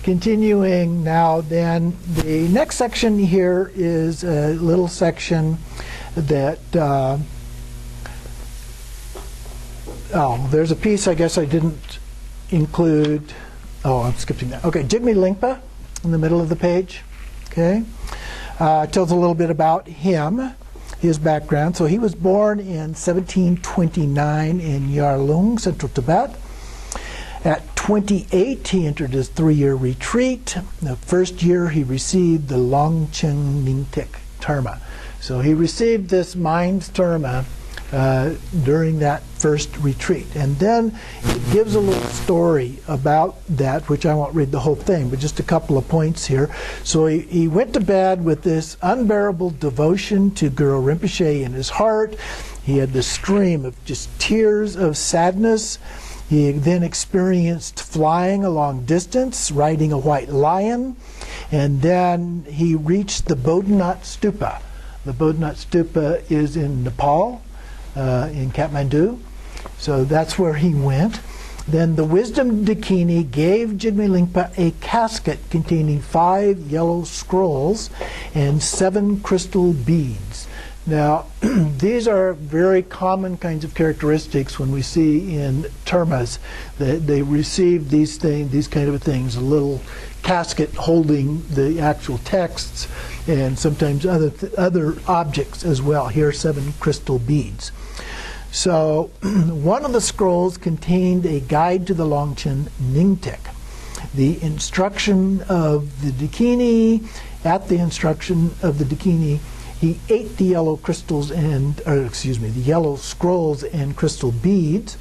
Continuing now, then, the next section here is a little section that, there's a piece I guess I didn't include. Oh, I'm skipping that. Okay, Jigme Lingpa in the middle of the page. Okay, tells a little bit about him, his background. So he was born in 1729 in Yarlung, Central Tibet. At 28, he entered his 3-year retreat. The first year, he received the Longchen Nyingtik terma. So he received this mind's terma during that first retreat. And then it gives a little story about that, which I won't read the whole thing, but just a couple of points here. So he went to bed with this unbearable devotion to Guru Rinpoche in his heart. He had this stream of just tears of sadness. He then experienced flying a long distance, riding a white lion, and then he reached the Bodhichitta Stupa. The Bodhichitta Stupa is in Nepal, in Kathmandu, so that's where he went. Then the Wisdom Dakini gave Jigme Lingpa a casket containing 5 yellow scrolls and 7 crystal beads. Now, these are very common kinds of characteristics when we see in termas that they receive these kind of things, a little casket holding the actual texts, and sometimes other objects as well. Here are 7 crystal beads. So, one of the scrolls contained a guide to the Longchen Nyingtik. The instruction of the Dakini, at the instruction of the Dakini, he ate the yellow the yellow scrolls and crystal beads.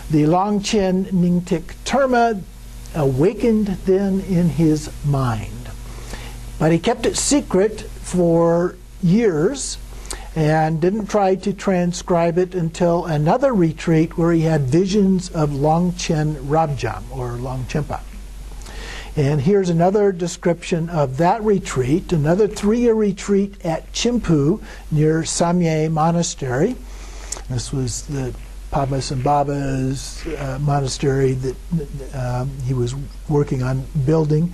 The Longchen Nyingtik terma awakened then in his mind. But he kept it secret for years and didn't try to transcribe it until another retreat where he had visions of Longchen Rabjam, or Longchenpa. And here's another description of that retreat, another 3-year retreat at Chimpu near Samye Monastery. This was the Padmasambhava's monastery that he was working on building,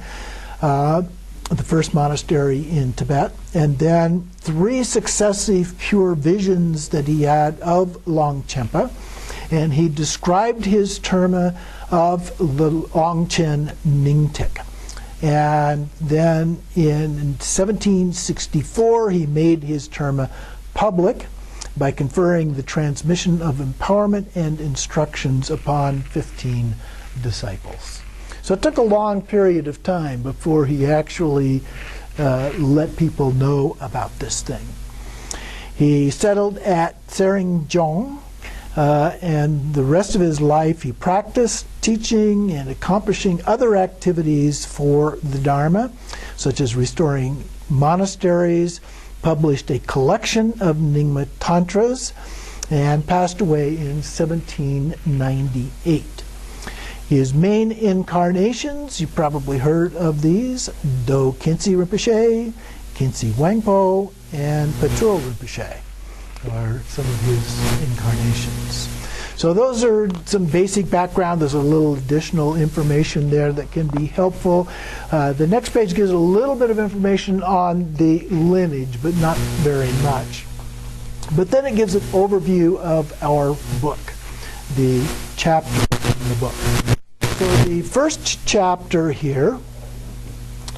the first monastery in Tibet. And then 3 successive pure visions that he had of Longchenpa. And he described his terma of the Longchen Nyingtik. And then in 1764, he made his terma public by conferring the transmission of empowerment and instructions upon 15 disciples. So it took a long period of time before he actually let people know about this thing. He settled at Seringjong, and the rest of his life he practiced teaching and accomplishing other activities for the Dharma, such as restoring monasteries, published a collection of Nyingma Tantras, and passed away in 1798. His main incarnations, you probably heard of these, Do Khyentse Rinpoche, Khyentse Wangpo, and Patrul Rinpoche are some of his incarnations. So those are some basic background. There's a little additional information there that can be helpful. The next page gives a little bit of information on the lineage, but not very much. But then it gives an overview of our book, the chapter in the book. So the first chapter here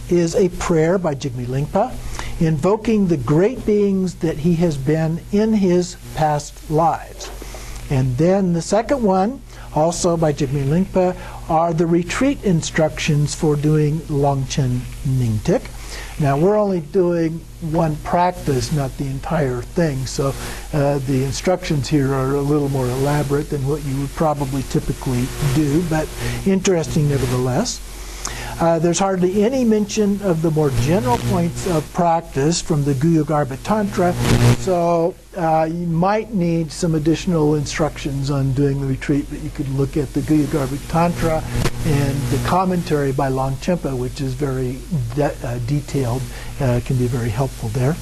is a prayer by Jigme Lingpa, invoking the great beings that he has been in his past lives. And then the second one, also by Jigme Lingpa, are the retreat instructions for doing Longchen Nyingtik. Now we're only doing one practice, not the entire thing, so the instructions here are a little more elaborate than what you would probably typically do, but interesting nevertheless. There's hardly any mention of the more general points of practice from the Guyagarbha Tantra, so you might need some additional instructions on doing the retreat, but you could look at the Guyagarbha Tantra and the commentary by Longchenpa, which is very detailed, can be very helpful there.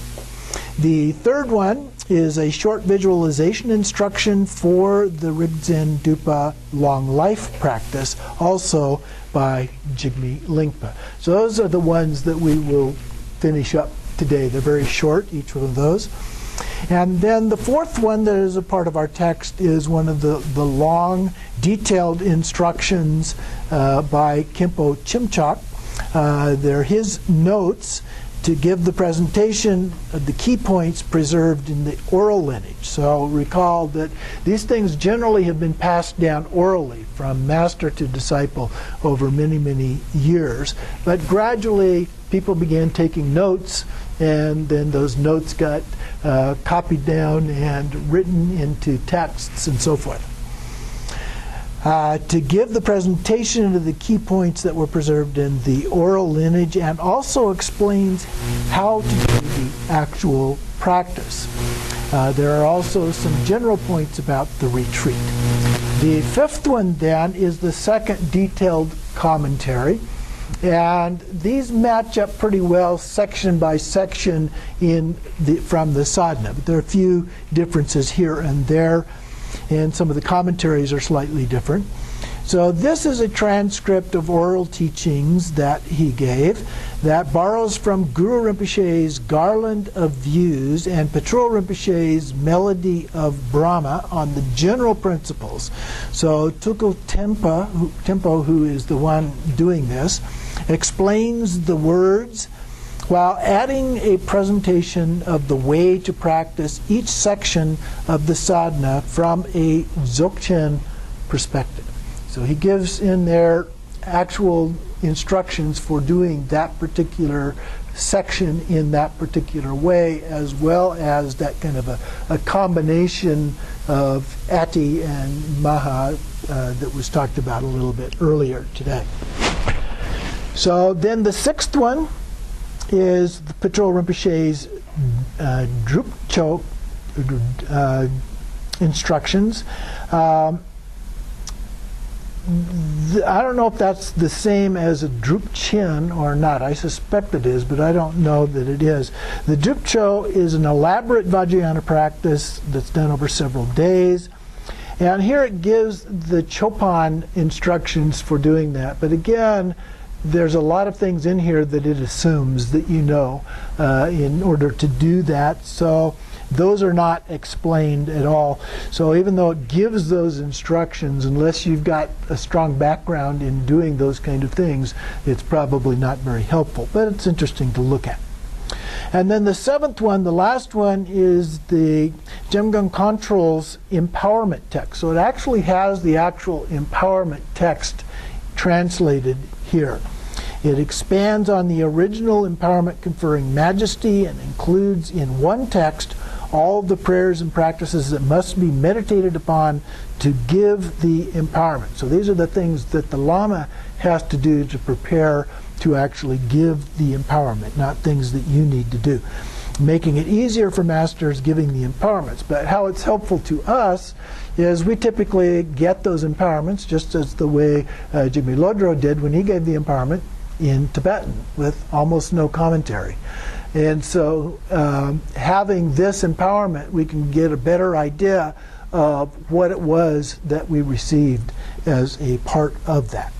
The third one is a short visualization instruction for the Rigdzin Dupa long life practice, also by Jigme Lingpa. So those are the ones that we will finish up today. They're very short, each one of those. And then the fourth one that is a part of our text is one of the long, detailed instructions by Khenpo Chimchak. They're his notes to give the presentation of the key points preserved in the oral lineage. So recall that these things generally have been passed down orally from master to disciple over many, many years. But gradually people began taking notes, and then those notes got copied down and written into texts and so forth. To give the presentation of the key points that were preserved in the oral lineage, and also explains how to do the actual practice. There are also some general points about the retreat. The fifth one then is the second detailed commentary. And these match up pretty well section by section from the sadhana. But there are a few differences here and there, and some of the commentaries are slightly different. So this is a transcript of oral teachings that he gave that borrows from Guru Rinpoche's Garland of Views and Patrol Rinpoche's Melody of Brahma on the general principles. So Tukul Tempo, who is the one doing this, explains the words while adding a presentation of the way to practice each section of the sadhana from a Dzogchen perspective. So he gives in there actual instructions for doing that particular section in that particular way, as well as that kind of a combination of Ati and Maha that was talked about a little bit earlier today. So then the sixth one is the Patrol Rinpoche's Drupcho instructions. I don't know if that's the same as a Drupchen or not. I suspect it is, but I don't know that it is. The Drupcho is an elaborate Vajrayana practice that's done over several days. And here it gives the Chopan instructions for doing that. But again, there's a lot of things in here that it assumes that you know in order to do that. So those are not explained at all. So even though it gives those instructions, unless you've got a strong background in doing those kind of things, it's probably not very helpful. But it's interesting to look at. And then the seventh one, the last one, is the Jemgang Control's empowerment text. So it actually has the actual empowerment text translated here. It expands on the original empowerment conferring majesty and includes in one text all the prayers and practices that must be meditated upon to give the empowerment. So these are the things that the Lama has to do to prepare to actually give the empowerment, not things that you need to do. Making it easier for masters giving the empowerments. But how it's helpful to us is we typically get those empowerments just as the way Jigme Lodro did when he gave the empowerment in Tibetan with almost no commentary. And so having this empowerment, we can get a better idea of what it was that we received as a part of that.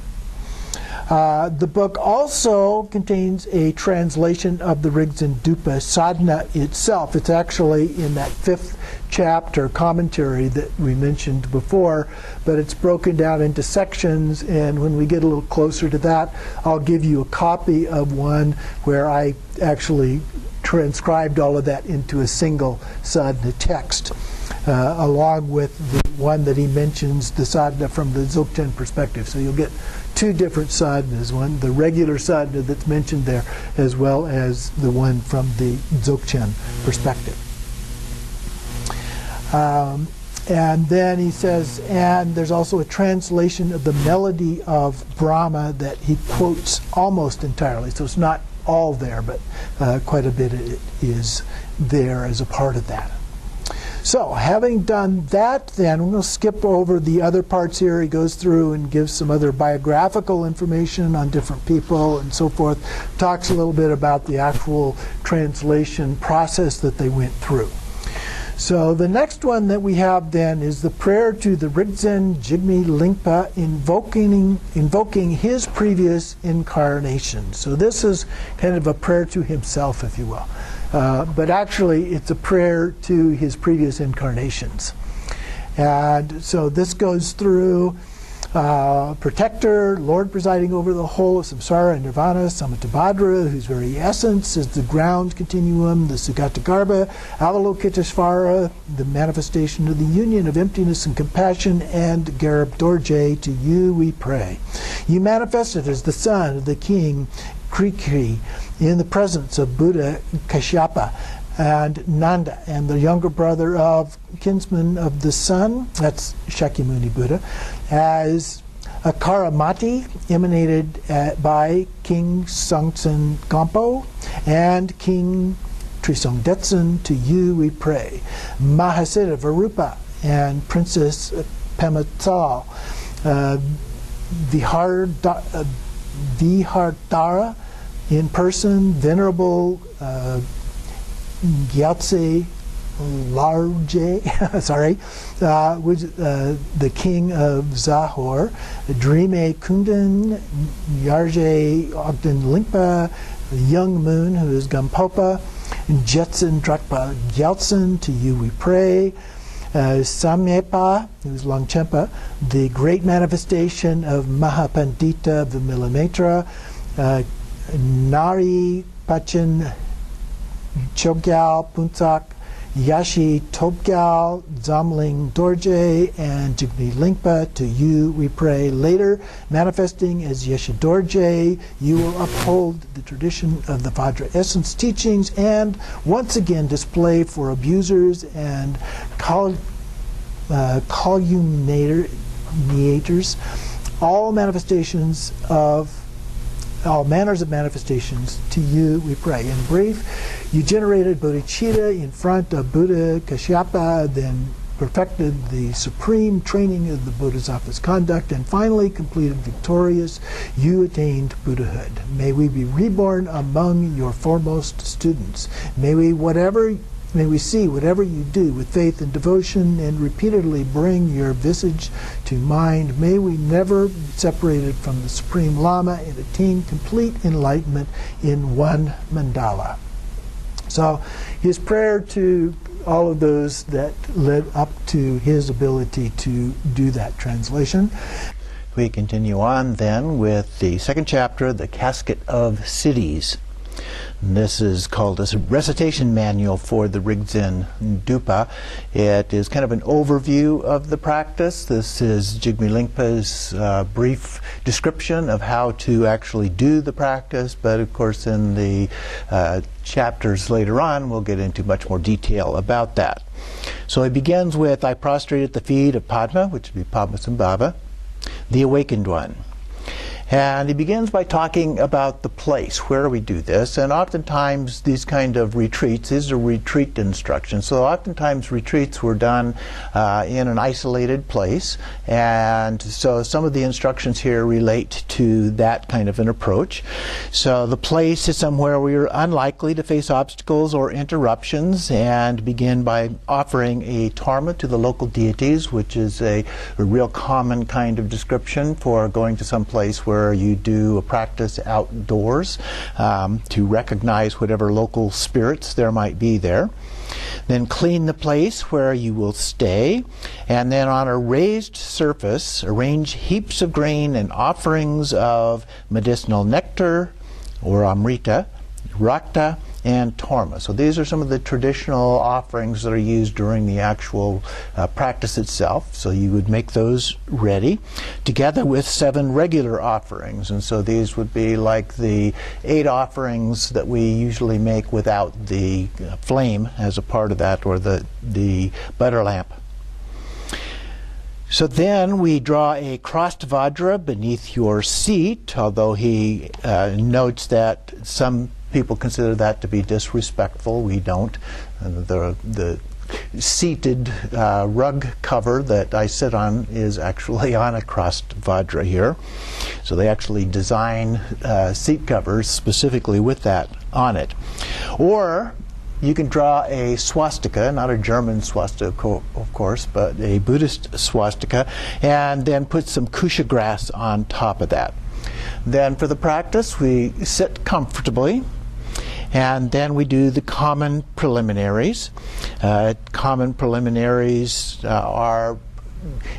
The book also contains a translation of the Rigdzin Dupa sadhana itself. It's actually in that 5th chapter commentary that we mentioned before, but it's broken down into sections, and when we get a little closer to that, I'll give you a copy of one where I actually transcribed all of that into a single sadhana text, along with the one that he mentions, the sadhana from the Dzogchen perspective. So you'll get two different sadhanas, one the regular sadhana that's mentioned there, as well as the one from the Dzogchen perspective. And then he says, and there's also a translation of the Melody of Brahma that he quotes almost entirely. So it's not all there, but quite a bit is there as a part of that. So, having done that, then we'll skip over the other parts here. He goes through and gives some other biographical information on different people and so forth. Talks a little bit about the actual translation process that they went through. So the next one that we have then is the prayer to the Rigdzin Jigme Lingpa, invoking his previous incarnation. So this is kind of a prayer to himself, if you will. But actually it's a prayer to his previous incarnations. And so this goes through protector, Lord presiding over the whole of samsara and nirvana, Samattabhadra, whose very essence is the ground continuum, the Sugatagarbha, Avalokiteshvara, the manifestation of the union of emptiness and compassion, and Garab Dorje, to you we pray. You manifested as the son of the king Krikri in the presence of Buddha Kashyapa and Nanda, and the younger brother of kinsman of the sun, that's Shakyamuni Buddha, as a Karamati emanated by King Songtsen Gampo and King Trisong Detsen, to you we pray. Mahasiddha Varupa and Princess Pematal, Vihardara in person, Venerable Gyatse Larje, the king of Zahor, Drime Kundan, Yarje Ogden Lingpa, the young moon who is Gampopa, Jetson Drakpa Gyaltsen, to you we pray. Samyepa, who is Longchenpa, the great manifestation of Mahapandita Vimilamaitra, Nari Pachin Chogyal Puntak, Yashi Topgyal, Zamling Dorje, and Jigme Lingpa, to you we pray. Later, manifesting as Yeshe Dorje, you will uphold the tradition of the Vajra essence teachings and once again display for abusers and calumniators all manners of manifestations, to you we pray. In brief, you generated bodhicitta in front of Buddha Kashyapa, then perfected the supreme training of the Bodhisattva's conduct, and finally completed victorious, you attained Buddhahood. May we be reborn among your foremost students. May we see whatever you do with faith and devotion, and repeatedly bring your visage to mind. May we never be separated from the Supreme Lama and attain complete enlightenment in one mandala. So his prayer to all of those that led up to his ability to do that translation. We continue on then with the second chapter, the Casket of Cities. This is called a recitation manual for the Rigdzin Dupa. It is kind of an overview of the practice. This is Jigme Lingpa's brief description of how to actually do the practice, but of course in the chapters later on we'll get into much more detail about that. So it begins with, I prostrate at the feet of Padma, which would be Padmasambhava, the awakened one. And he begins by talking about the place where we do this, and oftentimes these kind of retreats, these are retreat instructions, so oftentimes retreats were done in an isolated place, and so some of the instructions here relate to that kind of an approach. So the place is somewhere where you're unlikely to face obstacles or interruptions, and begin by offering a terma to the local deities, which is a real common kind of description for going to some place where you do a practice outdoors to recognize whatever local spirits there might be there. Then clean the place where you will stay, and then on a raised surface arrange heaps of grain and offerings of medicinal nectar or amrita, rakta, and terma. So these are some of the traditional offerings that are used during the actual practice itself. So you would make those ready, together with 7 regular offerings. And so these would be like the 8 offerings that we usually make without the flame as a part of that, or the butter lamp. So then we draw a crossed Vajra beneath your seat, although he notes that some people consider that to be disrespectful. We don't. The seated rug cover that I sit on is actually on a crossed Vajra here. So they actually design seat covers specifically with that on it. Or you can draw a swastika, not a German swastika, of course, but a Buddhist swastika, and then put some kusha grass on top of that. Then for the practice, we sit comfortably, and then we do the common preliminaries. Common preliminaries are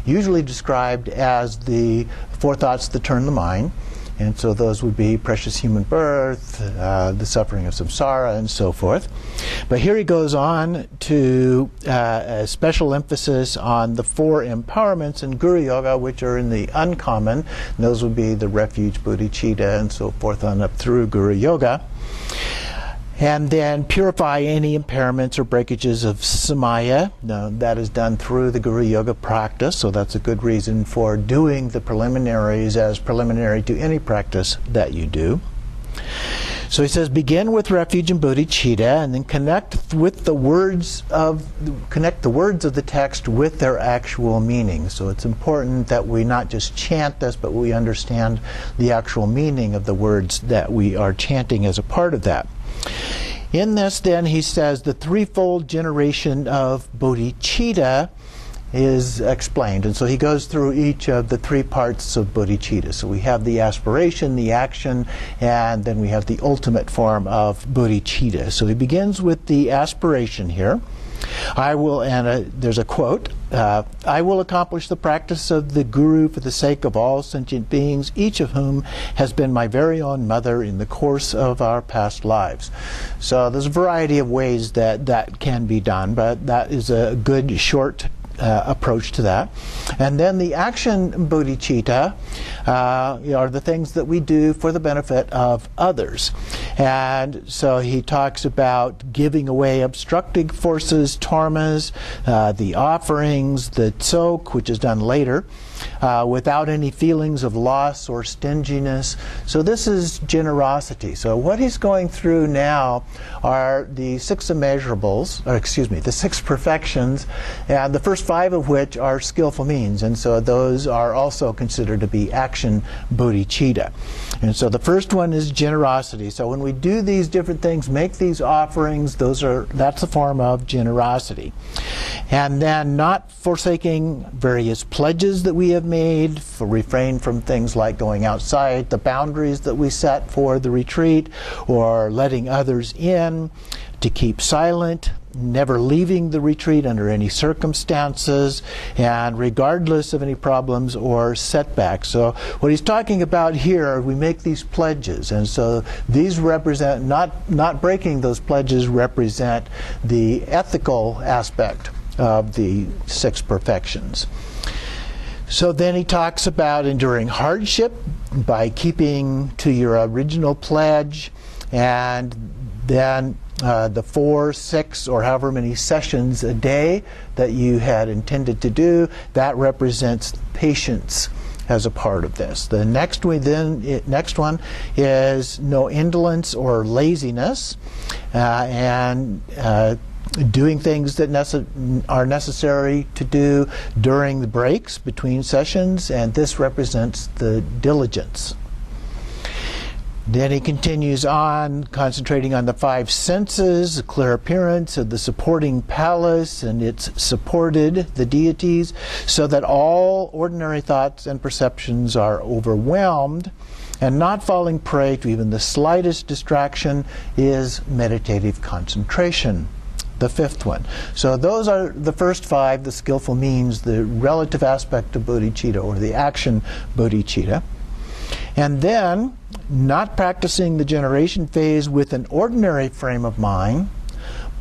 usually described as the four thoughts that turn the mind. And so those would be precious human birth, the suffering of samsara, and so forth. But here he goes on to a special emphasis on the four empowerments in Guru Yoga, which are in the uncommon. And those would be the refuge, bodhicitta, and so forth on up through Guru Yoga. And then purify any impairments or breakages of samaya. Now, that is done through the Guru Yoga practice, so that's a good reason for doing the preliminaries as preliminary to any practice that you do. So he says, begin with refuge and bodhicitta, and then connect the words of the text with their actual meaning. So it's important that we not just chant this, but we understand the actual meaning of the words that we are chanting as a part of that. In this, then, he says the threefold generation of bodhicitta is explained. And so he goes through each of the three parts of bodhicitta. So we have the aspiration, the action, and then we have the ultimate form of bodhicitta. So he begins with the aspiration here. There's a quote, I will accomplish the practice of the Guru for the sake of all sentient beings, each of whom has been my very own mother in the course of our past lives. So there's a variety of ways that can be done, but that is a good short approach to that. And then the action bodhicitta are the things that we do for the benefit of others. And so he talks about giving away obstructing forces, termas, the offerings, the tsok, which is done later, without any feelings of loss or stinginess. So this is generosity. So what he's going through now are the six immeasurables, the six perfections, and the first five of which are skillful means. And so those are also considered to be action bodhicitta. And so the first one is generosity. So when we do these different things, make these offerings, that's a form of generosity. And then not forsaking various pledges that we have made, for refrain from things like going outside the boundaries that we set for the retreat, or letting others in, to keep silent, never leaving the retreat under any circumstances, and regardless of any problems or setbacks. So what he's talking about here, we make these pledges, and so these represent, not breaking those pledges represent the ethical aspect of the six perfections. So then he talks about enduring hardship by keeping to your original pledge, and then the 4, 6, or however many sessions a day that you had intended to do, that represents patience as a part of this. The next one is no indolence or laziness, and doing things that are necessary to do during the breaks between sessions, and this represents the diligence. Then he continues on, concentrating on the 5 senses, the clear appearance of the supporting palace and its supported, the deities, so that all ordinary thoughts and perceptions are overwhelmed, and not falling prey to even the slightest distraction is meditative concentration. The 5th one. So those are the first 5, the skillful means, the relative aspect of bodhicitta, or the action bodhicitta. And then, not practicing the generation phase with an ordinary frame of mind,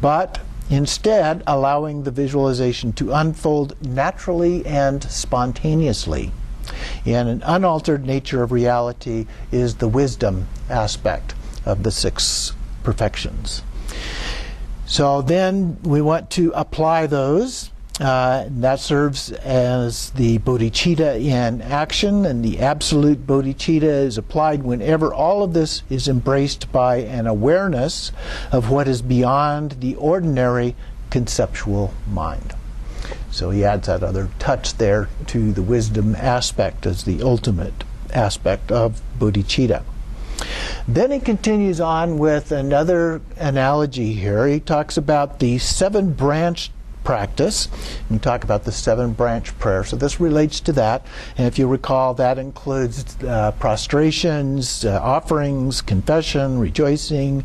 but instead allowing the visualization to unfold naturally and spontaneously in an unaltered nature of reality is the wisdom aspect of the 6 perfections. So then we want to apply those. That serves as the bodhicitta in action, and the absolute bodhicitta is applied whenever all of this is embraced by an awareness of what is beyond the ordinary conceptual mind. So he adds that other touch there to the wisdom aspect as the ultimate aspect of bodhicitta. Then he continues on with another analogy here. He talks about the 7-branch practice. We talk about the 7-branch prayer. So this relates to that. And if you recall, that includes prostrations, offerings, confession, rejoicing,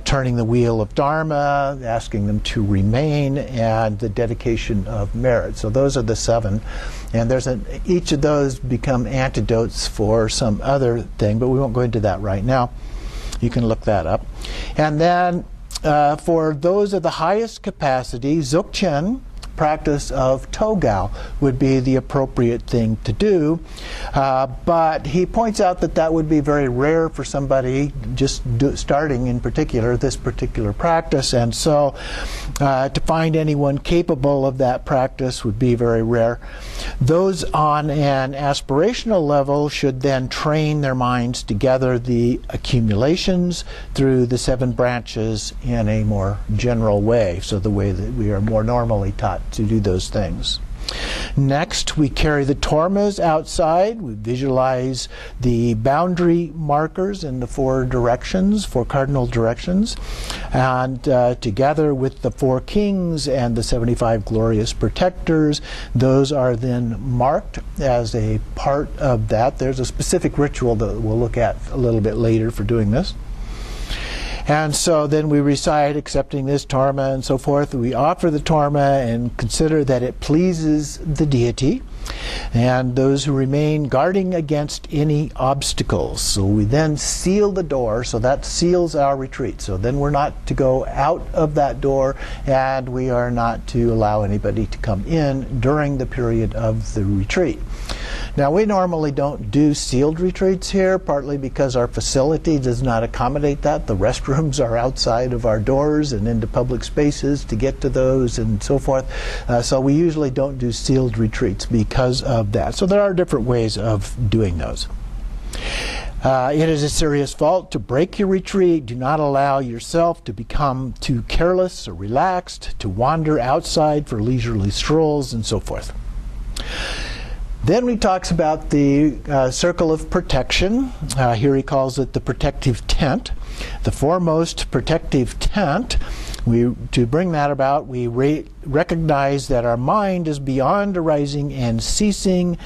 turning the wheel of Dharma, asking them to remain, and the dedication of merit. So those are the 7. And each of those become antidotes for some other thing, but we won't go into that right now. You can look that up. And then for those of the highest capacity, Dzogchen, practice of Togao, would be the appropriate thing to do. But he points out that that would be very rare for somebody just starting in particular, this particular practice. And so to find anyone capable of that practice would be very rare. Those on an aspirational level should then train their minds to gather the accumulations through the 7 branches in a more general way, so the way that we are more normally taught to do those things. Next, we carry the termas outside. We visualize the boundary markers in the 4 directions, 4 cardinal directions, and together with the 4 kings and the 75 glorious protectors, those are then marked as a part of that. There's a specific ritual that we'll look at a little bit later for doing this. And so then we recite accepting this terma and so forth. We offer the terma and consider that it pleases the deity, and those who remain guarding against any obstacles. So we then seal the door, so that seals our retreat. So then we're not to go out of that door, and we are not to allow anybody to come in during the period of the retreat. Now, we normally don't do sealed retreats here, partly because our facility does not accommodate that. The restrooms are outside of our doors and into public spaces to get to those and so forth. So we usually don't do sealed retreats because of that. So there are different ways of doing those. It is a serious fault to break your retreat. Do not allow yourself to become too careless or relaxed, to wander outside for leisurely strolls and so forth. Then he talks about the circle of protection. Here he calls it the protective tent. The foremost protective tent, to bring that about, we recognize that our mind is beyond arising and ceasing.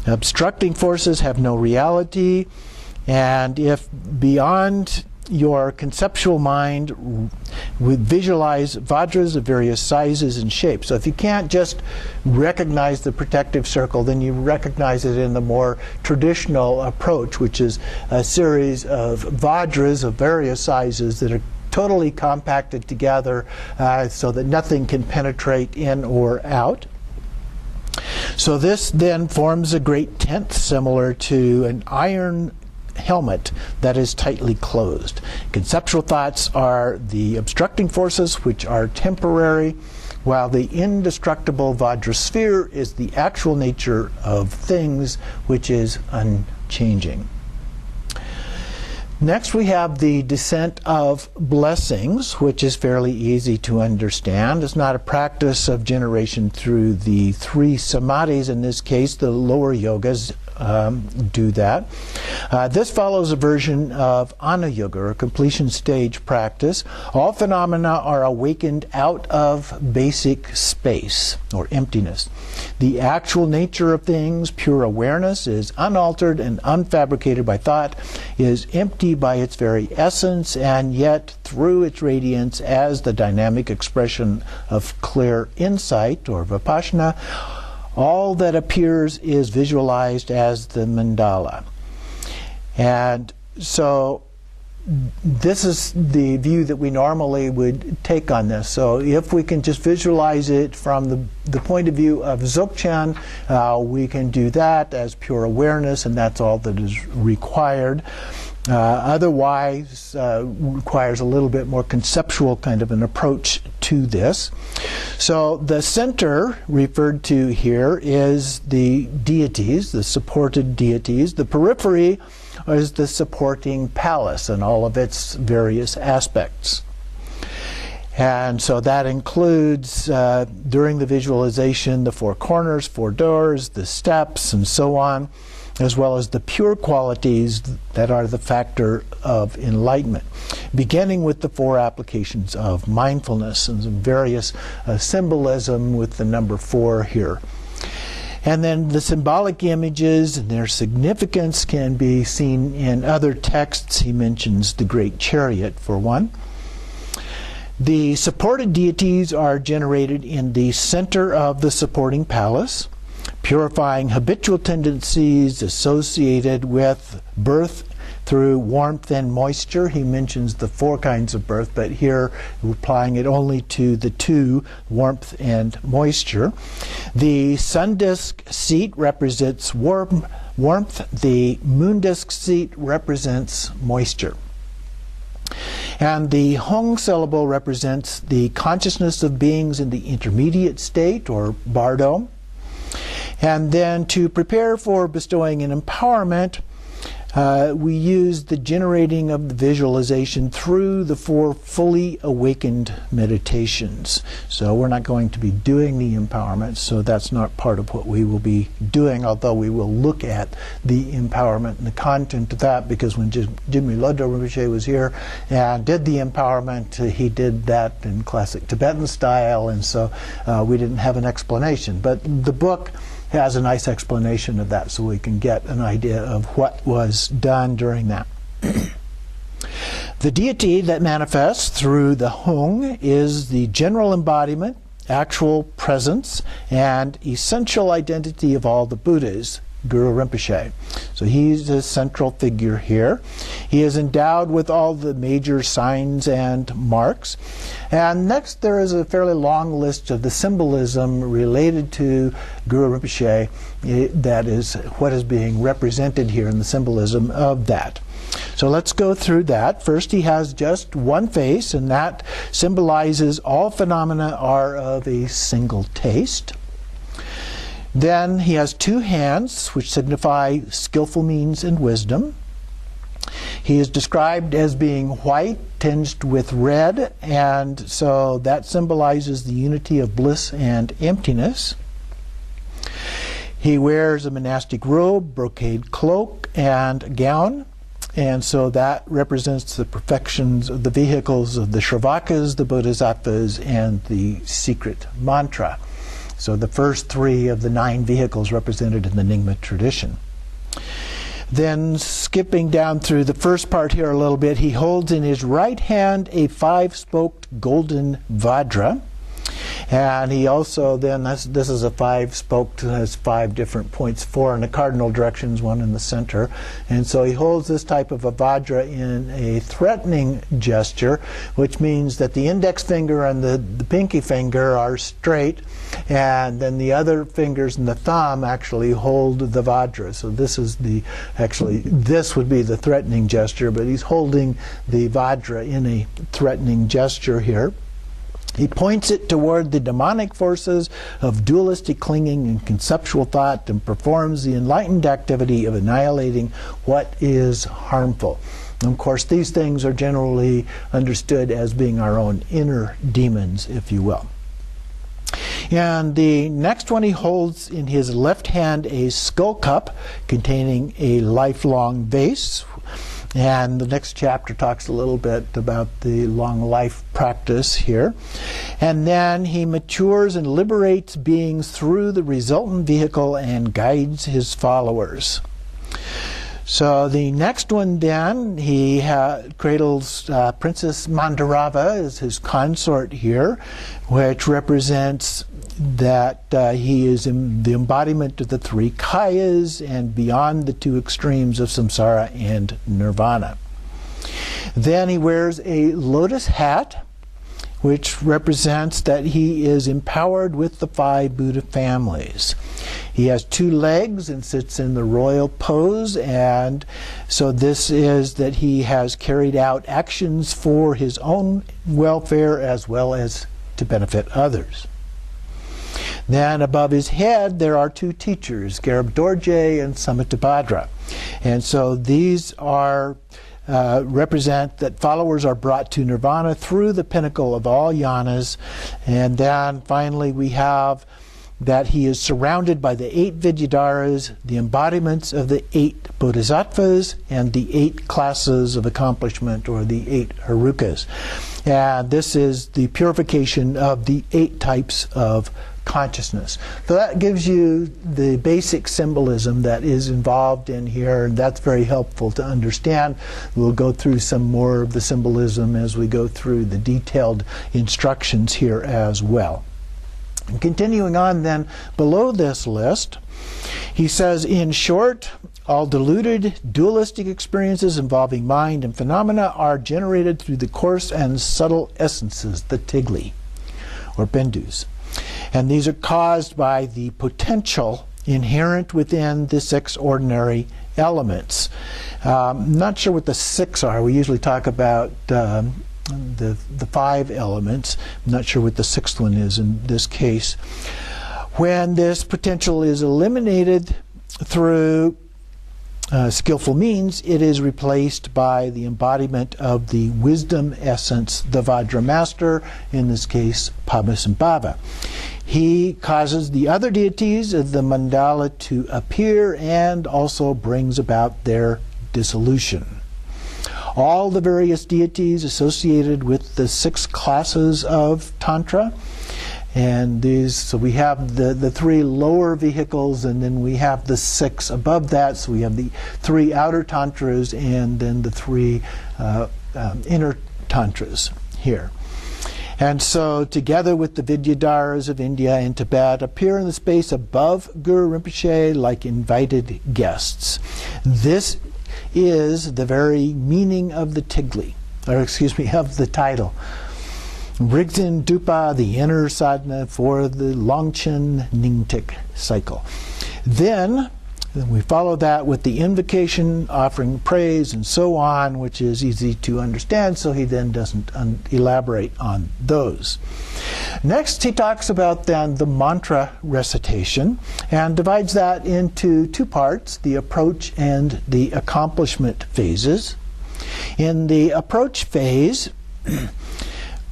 Obstructing forces have no reality. And if beyond your conceptual mind, we visualize Vajras of various sizes and shapes. So if you can't just recognize the protective circle, then you recognize it in the more traditional approach, which is a series of Vajras of various sizes that are totally compacted together so that nothing can penetrate in or out. So this then forms a great tent similar to an iron helmet that is tightly closed. Conceptual thoughts are the obstructing forces, which are temporary, while the indestructible Vajra sphere is the actual nature of things, which is unchanging. Next, we have the descent of blessings, which is fairly easy to understand. It's not a practice of generation through the 3 samadhis. In this case, the lower yogas do that. This follows a version of Ana Yoga, or completion stage practice. All phenomena are awakened out of basic space, or emptiness. The actual nature of things, pure awareness, is unaltered and unfabricated by thought, is empty by its very essence, and yet through its radiance as the dynamic expression of clear insight, or vipassana, all that appears is visualized as the mandala. And so this is the view that we normally would take on this. So if we can just visualize it from the point of view of Dzogchen, we can do that as pure awareness, and that's all that is required. Otherwise, requires a little bit more conceptual kind of an approach to this. So the center referred to here is the deities, the supported deities. The periphery is the supporting palace and all of its various aspects. And so that includes, during the visualization, the 4 corners, 4 doors, the steps, and so on. as well as the pure qualities that are the factor of enlightenment, beginning with the 4 applications of mindfulness and some various symbolism with the number 4 here. And then the symbolic images and their significance can be seen in other texts. He mentions the Great Chariot for one. The supported deities are generated in the center of the supporting palace, purifying habitual tendencies associated with birth through warmth and moisture. He mentions the 4 kinds of birth, but here we're applying it only to the 2, warmth and moisture. The sun disk seat represents warmth. The moon disk seat represents moisture. And the Hong syllable represents the consciousness of beings in the intermediate state, or Bardo. And then to prepare for bestowing an empowerment, we use the generating of the visualization through the 4 fully awakened meditations. So we're not going to be doing the empowerment, so that's not part of what we will be doing, although we will look at the empowerment and the content of that, because when Jigme Lingpa Longchen was here and did the empowerment, he did that in classic Tibetan style, and so we didn't have an explanation. But the book has a nice explanation of that, so we can get an idea of what was done during that. The deity that manifests through the Hong is the general embodiment, actual presence, and essential identity of all the Buddhas, Guru Rinpoche. So he's the central figure here. He is endowed with all the major signs and marks. And next there is a fairly long list of the symbolism related to Guru Rinpoche. That is what is being represented here in the symbolism of that. So let's go through that. First, he has just one face, and that symbolizes all phenomena are of a single taste. Then he has 2 hands, which signify skillful means and wisdom. He is described as being white, tinged with red, and so that symbolizes the unity of bliss and emptiness. He wears a monastic robe, brocade cloak, and gown, and so that represents the perfections of the vehicles of the Shravakas, the Bodhisattvas, and the secret mantra. So the first 3 of the 9 vehicles represented in the Nyingma tradition. Then skipping down through the first part here a little bit, he holds in his right hand a 5-spoked golden Vajra. And he also then, this is a 5-spoked, has 5 different points, 4 in the cardinal directions, 1 in the center. And so he holds this type of a Vajra in a threatening gesture, which means that the index finger and the pinky finger are straight, and then the other fingers and the thumb actually hold the Vajra. So this is this would be the threatening gesture, but he's holding the Vajra in a threatening gesture here. He points it toward the demonic forces of dualistic clinging and conceptual thought, and performs the enlightened activity of annihilating what is harmful. And of course, these things are generally understood as being our own inner demons, if you will. And the next one, he holds in his left hand a skull cup containing a lifelong vase. And the next chapter talks a little bit about the long life practice here. And then he matures and liberates beings through the resultant vehicle and guides his followers. So the next one then, he cradles Princess Mandarava as his consort here, which represents that he is in the embodiment of the 3 kayas and beyond the 2 extremes of samsara and nirvana. Then he wears a lotus hat, which represents that he is empowered with the 5 Buddha families. He has 2 legs and sits in the royal pose, and so this is that he has carried out actions for his own welfare as well as to benefit others. Then above his head there are 2 teachers, Garab Dorje and Samittabhadra. And so these are represent that followers are brought to nirvana through the pinnacle of all yanas. And then finally we have that he is surrounded by the 8 Vidyadharas, the embodiments of the 8 Bodhisattvas, and the 8 classes of accomplishment, or the 8 Harukas. And this is the purification of the 8 types of consciousness. So that gives you the basic symbolism that is involved in here, and that's very helpful to understand. We'll go through some more of the symbolism as we go through the detailed instructions here as well. And continuing on then, below this list, he says, in short, all deluded, dualistic experiences involving mind and phenomena are generated through the coarse and subtle essences, the tigli, or bindus. And these are caused by the potential inherent within the 6 ordinary elements. Not sure what the 6 are. We usually talk about the 5 elements. I'm not sure what the 6th one is in this case. When this potential is eliminated through skillful means, it is replaced by the embodiment of the wisdom essence, the Vajra Master, in this case Padmasambhava. He causes the other deities of the mandala to appear and also brings about their dissolution. All the various deities associated with the 6 classes of Tantra, and these, so we have the 3 lower vehicles, and then we have the 6 above that. So we have the 3 outer tantras and then the 3 inner tantras here. And so together with the Vidyadharas of India and Tibet appear in the space above Guru Rinpoche like invited guests. This is the very meaning of the tigli, or excuse me, of the title. Rigdzin Dupa, the inner sadhana for the Longchen Nyingtik cycle. Then we follow that with the invocation, offering praise, and so on, which is easy to understand, so he then doesn't elaborate on those. Next, he talks about then the mantra recitation and divides that into 2 parts, the approach and the accomplishment phases. In the approach phase,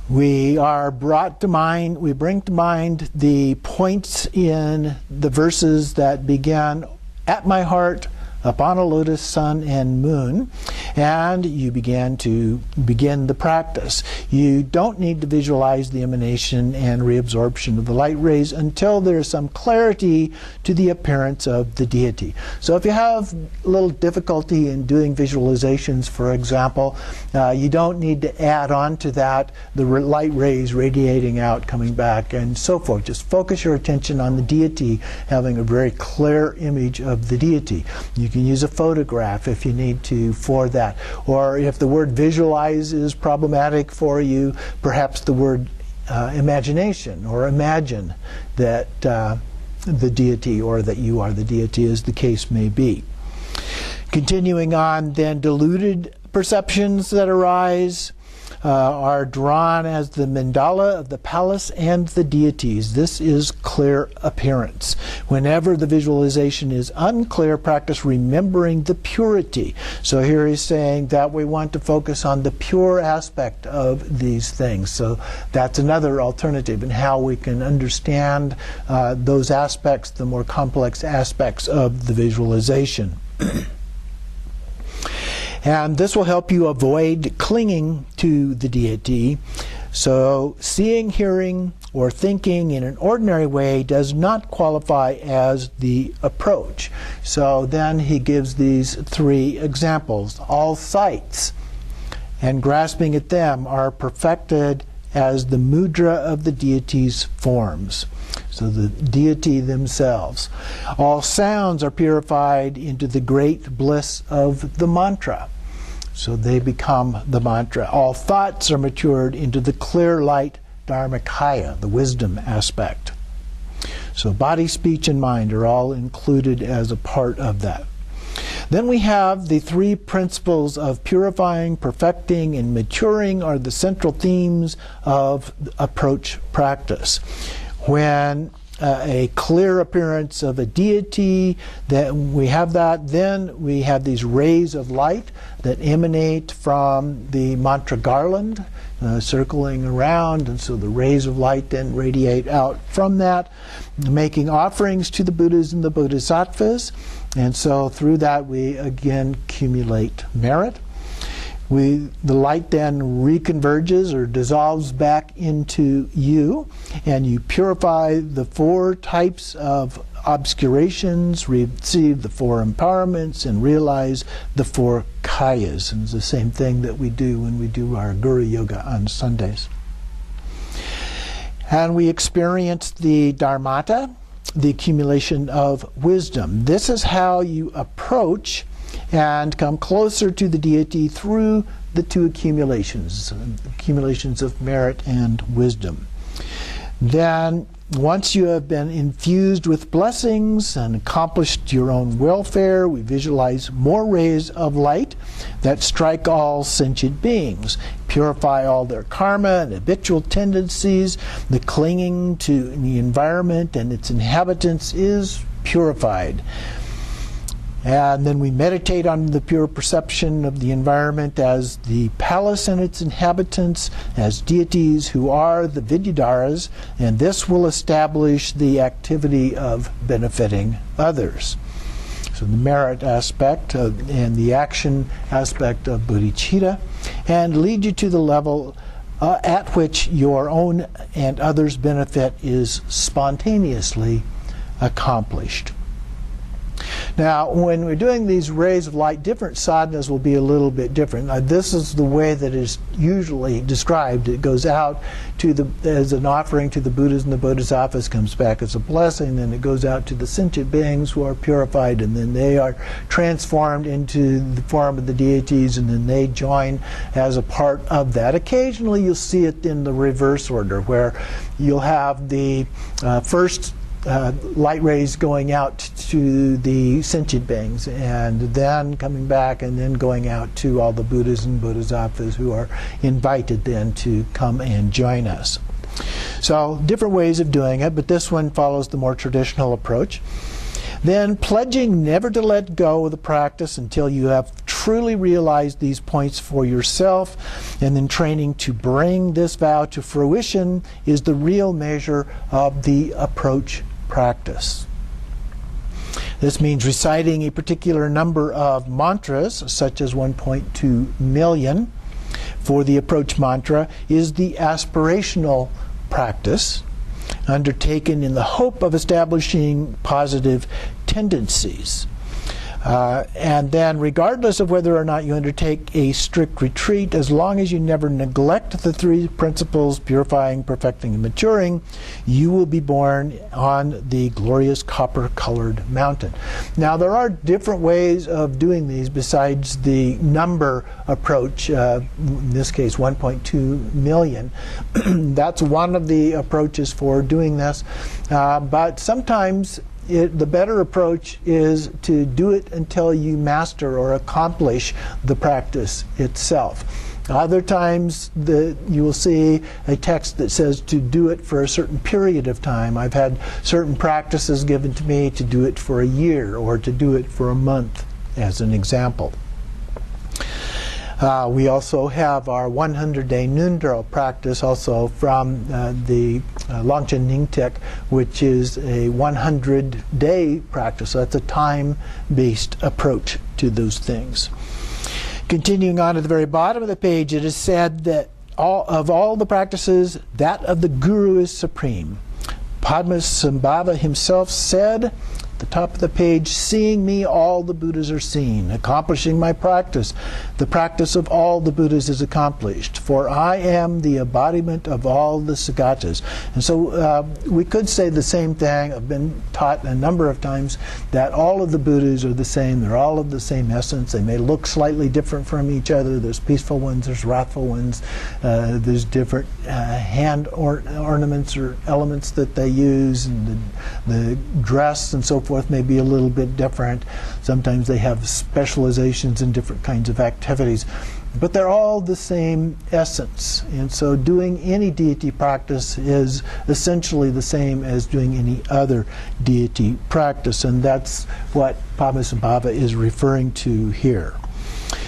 we bring to mind the points in the verses that began at my heart, upon a lotus, sun, and moon, and you begin the practice. You don't need to visualize the emanation and reabsorption of the light rays until there's some clarity to the appearance of the deity. So if you have a little difficulty in doing visualizations, for example, you don't need to add on to that the light rays radiating out, coming back, and so forth. Just focus your attention on the deity, having a very clear image of the deity. You can use a photograph if you need to for that. Or if the word visualize is problematic for you, perhaps the word imagination, or imagine that the deity, or that you are the deity, as the case may be. Continuing on, then, deluded perceptions that arise are drawn as the mandala of the palace and the deities. This is clear appearance. Whenever the visualization is unclear, practice remembering the purity. So here he's saying that we want to focus on the pure aspect of these things. So that's another alternative in how we can understand those aspects, the more complex aspects of the visualization. And this will help you avoid clinging to the deity. So seeing, hearing, or thinking in an ordinary way does not qualify as the approach. So then he gives these 3 examples. All sights and grasping at them are perfected as the mudra of the deity's forms. So the deity themselves. All sounds are purified into the great bliss of the mantra. So they become the mantra. All thoughts are matured into the clear light dharmakaya, the wisdom aspect. So body, speech, and mind are all included as a part of that. Then we have the 3 principles of purifying, perfecting, and maturing are the central themes of approach practice. When a clear appearance of a deity, that we have that. Then we have these rays of light that emanate from the mantra garland, circling around, and so the rays of light then radiate out from that, making offerings to the Buddhas and the Bodhisattvas, and so through that we again accumulate merit. The light then reconverges or dissolves back into you, and you purify the 4 types of obscurations, receive the 4 empowerments, and realize the 4 kayas. And it's the same thing that we do when we do our Guru Yoga on Sundays. And we experience the Dharmata, the accumulation of wisdom. This is how you approach and come closer to the deity through the 2 accumulations of merit and wisdom. Then, once you have been infused with blessings and accomplished your own welfare, we visualize more rays of light that strike all sentient beings, purify all their karma and habitual tendencies. The clinging to the environment and its inhabitants is purified. And then we meditate on the pure perception of the environment as the palace and its inhabitants, as deities who are the Vidyadharas, and this will establish the activity of benefiting others. So the merit aspect and the action aspect of Bodhichitta, and lead you to the level at which your own and others' benefit is spontaneously accomplished. Now, when we're doing these rays of light, different sadhanas will be a little bit different. This is the way that is usually described. It goes out as an offering to the Buddhas and the Bodhisattvas, comes back as a blessing, then it goes out to the sentient beings who are purified, and then they are transformed into the form of the deities, and then they join as a part of that. Occasionally you'll see it in the reverse order, where you'll have the first light rays going out to the sentient beings, and then coming back and then going out to all the Buddhas and Bodhisattvas who are invited then to come and join us. So different ways of doing it, but this one follows the more traditional approach. Then pledging never to let go of the practice until you have truly realized these points for yourself, and then training to bring this vow to fruition is the real measure of the approach practice. This means reciting a particular number of mantras, such as 1.2 million for the approach mantra, is the aspirational practice undertaken in the hope of establishing positive tendencies. And then, regardless of whether or not you undertake a strict retreat, as long as you never neglect the 3 principles, purifying, perfecting, and maturing, you will be born on the glorious copper-colored mountain. Now, there are different ways of doing these besides the number approach, in this case 1.2 million. That's one of the approaches for doing this. But sometimes the better approach is to do it until you master or accomplish the practice itself. Other times you will see a text that says to do it for a certain period of time. I've had certain practices given to me to do it for a year or to do it for a month, as an example. We also have our 100-day Nundro practice also from the Longchen Nyingtik, which is a 100-day practice. So that's a time-based approach to those things. Continuing on at the very bottom of the page, it is said that of all the practices, that of the Guru is supreme. Padmasambhava himself said, at the top of the page, seeing me, all the Buddhas are seen. Accomplishing my practice, the practice of all the Buddhas is accomplished. For I am the embodiment of all the Sagatas. And so we could say the same thing. I've been taught a number of times that all of the Buddhas are the same. They're all of the same essence. They may look slightly different from each other. There's peaceful ones, there's wrathful ones. There's different hand ornaments or elements that they use, and the dress and so forth may be a little bit different. Sometimes they have specializations in different kinds of activities. but they're all the same essence. And so doing any deity practice is essentially the same as doing any other deity practice, and that's what Padmasambhava is referring to here.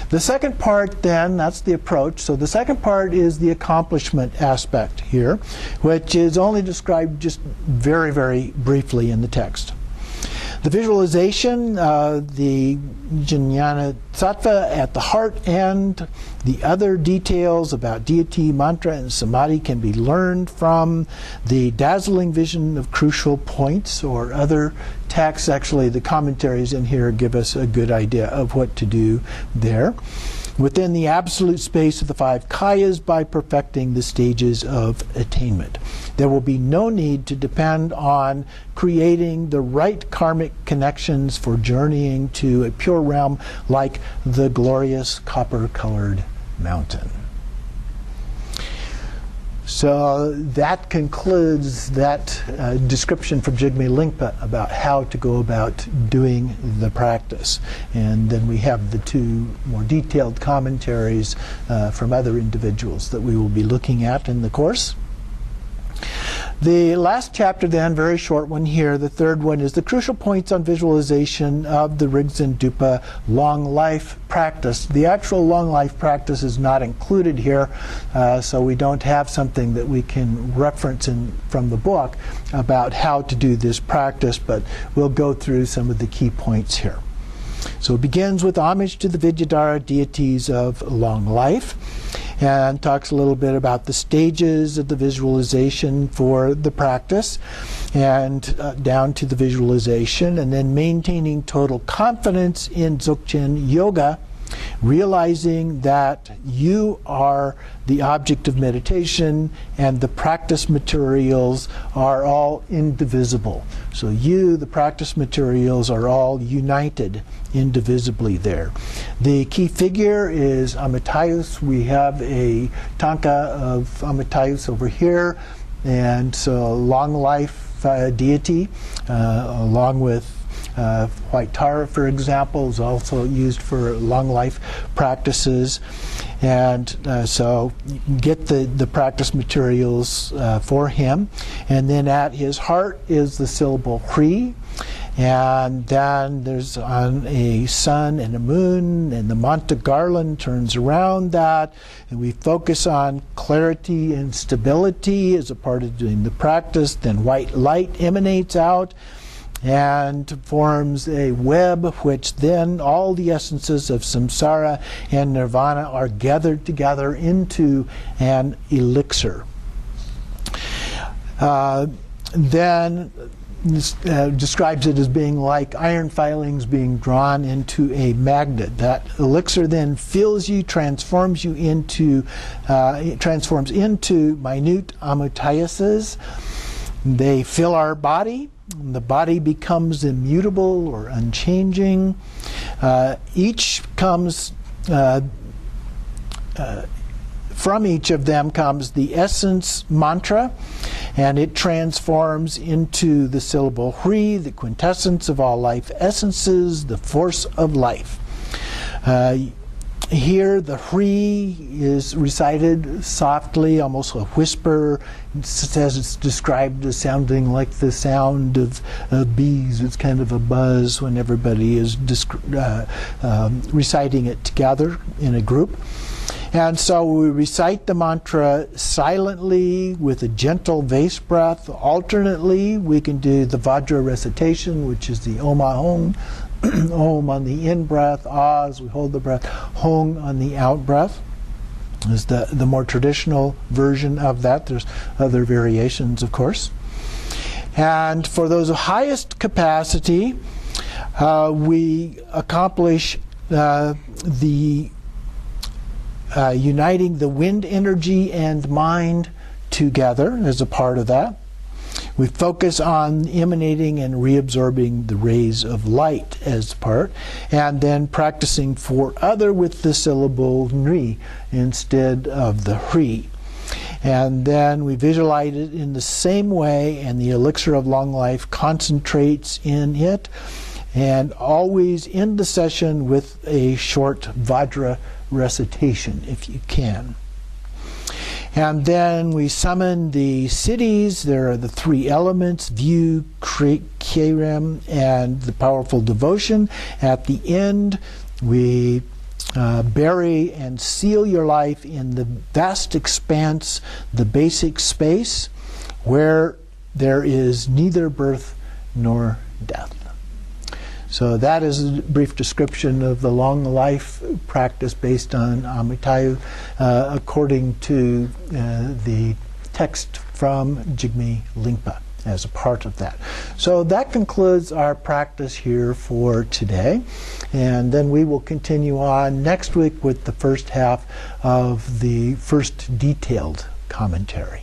The second part then, that's the approach. So the second part is the accomplishment aspect here, which is only described just very, very briefly in the text. The visualization, the jnana sattva at the heart, and the other details about deity, mantra, and samadhi can be learned from the dazzling vision of crucial points or other texts. Actually, the commentaries in here give us a good idea of what to do there. Within the absolute space of the five kayas by perfecting the stages of attainment. There will be no need to depend on creating the right karmic connections for journeying to a pure realm like the glorious copper-colored mountain. So that concludes that description from Jigme Lingpa about how to go about doing the practice. And then we have the two more detailed commentaries from other individuals that we will be looking at in the course. The last chapter then, very short one here, the third one, is the crucial points on visualization of the Rigdzin Dupa long life practice. The actual long life practice is not included here, so we don't have something that we can reference from the book about how to do this practice, but we'll go through some of the key points here. So it begins with homage to the Vidyadhara deities of long life, and talks a little bit about the stages of the visualization for the practice, and down to the visualization, and then maintaining total confidence in Dzogchen yoga, realizing that you are the object of meditation and the practice materials are all indivisible. So you, the practice materials, are all united indivisibly there. The key figure is Amitayus. We have a tanka of Amitayus over here, and so long life deity, along with white Tara, for example, is also used for long life practices. And so you can get the practice materials for him. And then at his heart is the syllable Hri. And then there's on a sun and a moon, and the mantra garland turns around that. And we focus on clarity and stability as a part of doing the practice. Then white light emanates out and forms a web, which then all the essences of samsara and nirvana are gathered together into an elixir. Then describes it as being like iron filings being drawn into a magnet. That elixir then fills you, transforms into minute amitayuses. They fill our body. The body becomes immutable or unchanging. Each comes from each of them comes the essence mantra, and it transforms into the syllable Hri, the quintessence of all life essences, the force of life. Here the Hri is recited softly, almost a whisper. It says it's described as sounding like the sound of bees. It's kind of a buzz when everybody is reciting it together in a group. And so we recite the mantra silently with a gentle vase breath. Alternately, we can do the Vajra Recitation, which is the Om Om on the in-breath, Ah as we hold the breath, Hong on the out-breath is the more traditional version of that. There's other variations, of course. And for those of highest capacity, we accomplish the uniting the wind energy and mind together as a part of that. We focus on emanating and reabsorbing the rays of light as part, and then practicing for other with the syllable Nri instead of the Hri. And then we visualize it in the same way, and the elixir of long life concentrates in it, and always end the session with a short Vajra recitation if you can. And then we summon the cities. There are the three elements, view, kerem, and the powerful devotion. At the end, we bury and seal your life in the vast expanse, the basic space, where there is neither birth nor death. So that is a brief description of the long life practice based on Amitabha according to the text from Jigme Lingpa as a part of that. So that concludes our practice here for today. And then we will continue on next week with the first half of the first detailed commentary.